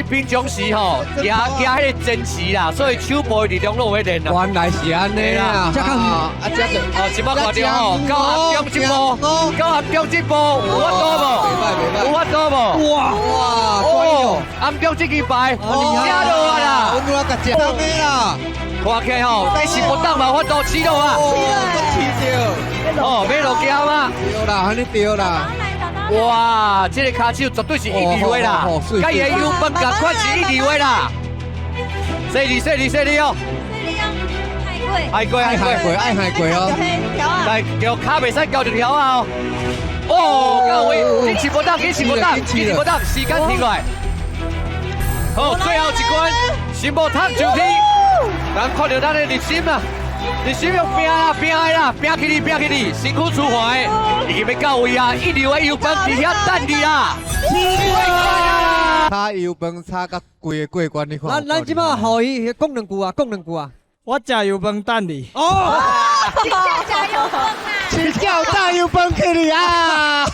平常时吼，行迄个坚持啦，所以手部力量拢会练啦。原来是安尼啦，这个哦，即摆看到吼，到暗中这步，到暗中这步，有法度无？有法度无？哇，哦，暗中这支牌，加落啊啦！我要甲食到咩啦？看起来吼，你是不当嘛，法度起落啊！哦，要落脚吗？对啦，安尼对啦。哇，这个骹手绝对是一流的啦，甲伊的油饭同款是一流的啦。犀利哦！海龟爱海龟哦。来，叫骹袂使交一条啊！哦，到位，坚持不当，时间停落来。好，最后一关，心无烫上天，咱看到咱的热心啊！热心要拼啦，拼起你，辛苦出发的，已经要到位啊！一流的油饭伫遐等你啦！炒油饭炒甲规个过关，你看。咱即马互伊讲两句啊。我食油饭等你。哦，请假加油饭啊！请叫大油饭去你啊！